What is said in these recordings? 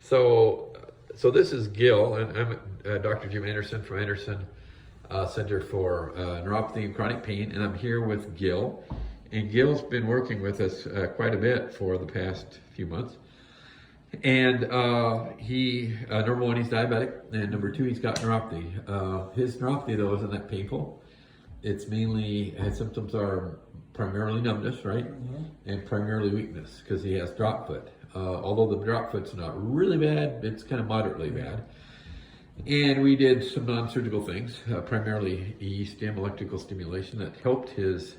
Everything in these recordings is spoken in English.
So this is Gil, and I'm Dr. Jim Anderson from Anderson Center for Neuropathy and Chronic Pain, and I'm here with Gil. And Gil's been working with us quite a bit for the past few months. And he, number one, he's diabetic, and number two, he's got neuropathy. His neuropathy, though, isn't that painful. It's mainly, his symptoms are primarily numbness, right? Mm-hmm. And primarily weakness, because he has drop foot. Although the drop foot's not really bad, it's kind of moderately bad. And we did some non-surgical things, primarily E-stim, electrical stimulation, that helped his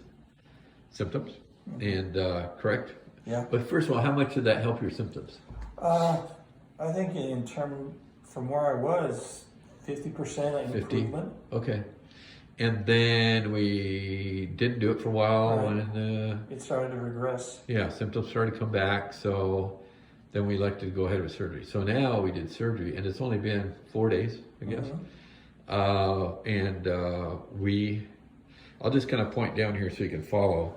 symptoms. Mm-hmm. And correct? Yeah. But first of all, how much did that help your symptoms? I think in term from where I was, 50% improvement. Okay. And then we didn't do it for a while, right. And it started to regress. Yeah, symptoms started to come back, so then we elected to go ahead with surgery. So now we did surgery, and it's only been 4 days, I guess. Mm-hmm. I'll just kind of point down here so you can follow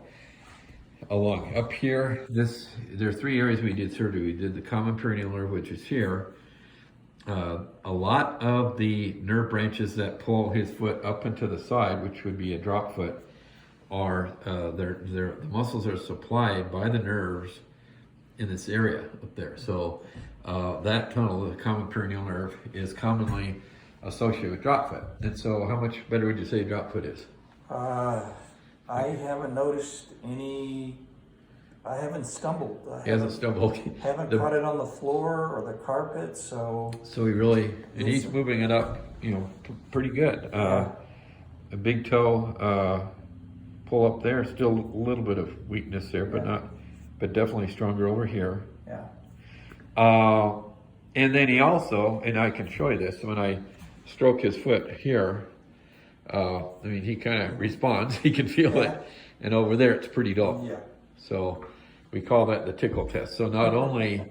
along. Up here, there are 3 areas we did surgery. We did the common peroneal nerve, which is here. A lot of the nerve branches that pull his foot up and to the side, which would be a drop foot, are the muscles are supplied by the nerves in this area up there. So that tunnel, the common peroneal nerve, is commonly associated with drop foot. And so how much better would you say drop foot is? I haven't noticed any. I haven't stumbled. He hasn't stumbled. Haven't caught it on the floor or the carpet, so. So he really, and he's moving it up, pretty good. A big toe pull up there. Still a little bit of weakness there, but definitely stronger over here. Yeah. And then he also, and I can show you this when I stroke his foot here. He kind of responds. He can feel it, and over there it's pretty dull. Yeah. So we call that the tickle test. So not only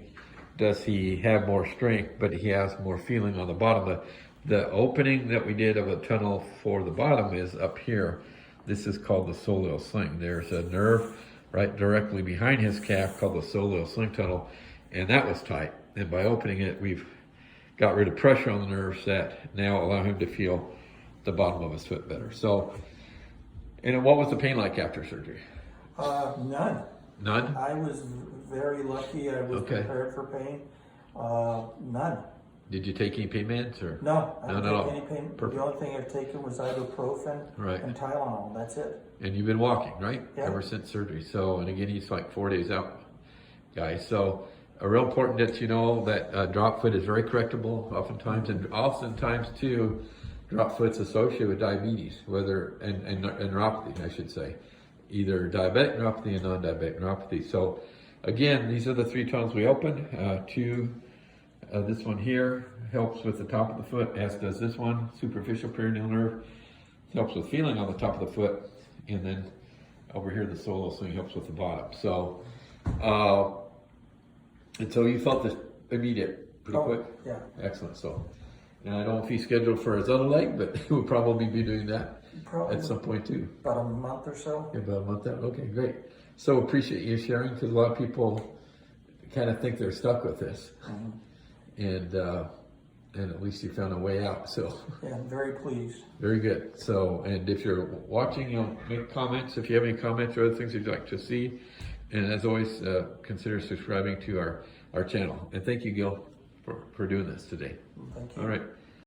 does he have more strength, but he has more feeling on the bottom. The opening that we did of a tunnel for the bottom is up here. This is called the soleal sling. There's a nerve right directly behind his calf called the soleal sling tunnel, and that was tight. And by opening it, we've got rid of pressure on the nerves that now allow him to feel the bottom of his foot better. So, and what was the pain like after surgery? None. None? I was very lucky. I was prepared for pain. None. Did you take any pain meds or? No, I didn't take any pain. Perfect. The only thing I've taken was ibuprofen and Tylenol. That's it. And you've been walking, right? Yeah. Ever since surgery. So, and again, he's like 4 days out, guys. So, real important that you know that drop foot is very correctable oftentimes too, drop foot's associated with diabetes, and neuropathy, I should say. Either diabetic neuropathy and non-diabetic neuropathy. So again, these are the 3 tunnels we opened. This one here helps with the top of the foot, as does this one, superficial peroneal nerve. Helps with feeling on the top of the foot. And then over here, the soleal sling helps with the bottom. So, and so you felt this immediate, pretty quick? Yeah. Excellent. So, now I don't know if he's scheduled for his other leg, but we'll probably be doing that at some point too. About a month or so. Yeah, about a month out. Okay, great. So appreciate you sharing, because a lot of people kind of think they're stuck with this, and at least you found a way out. So yeah, I'm very pleased. Very good. So, and if you're watching, make comments if you have any comments or other things you'd like to see, and as always, consider subscribing to our channel. And thank you, Gil, for doing this today. Thank you. All right.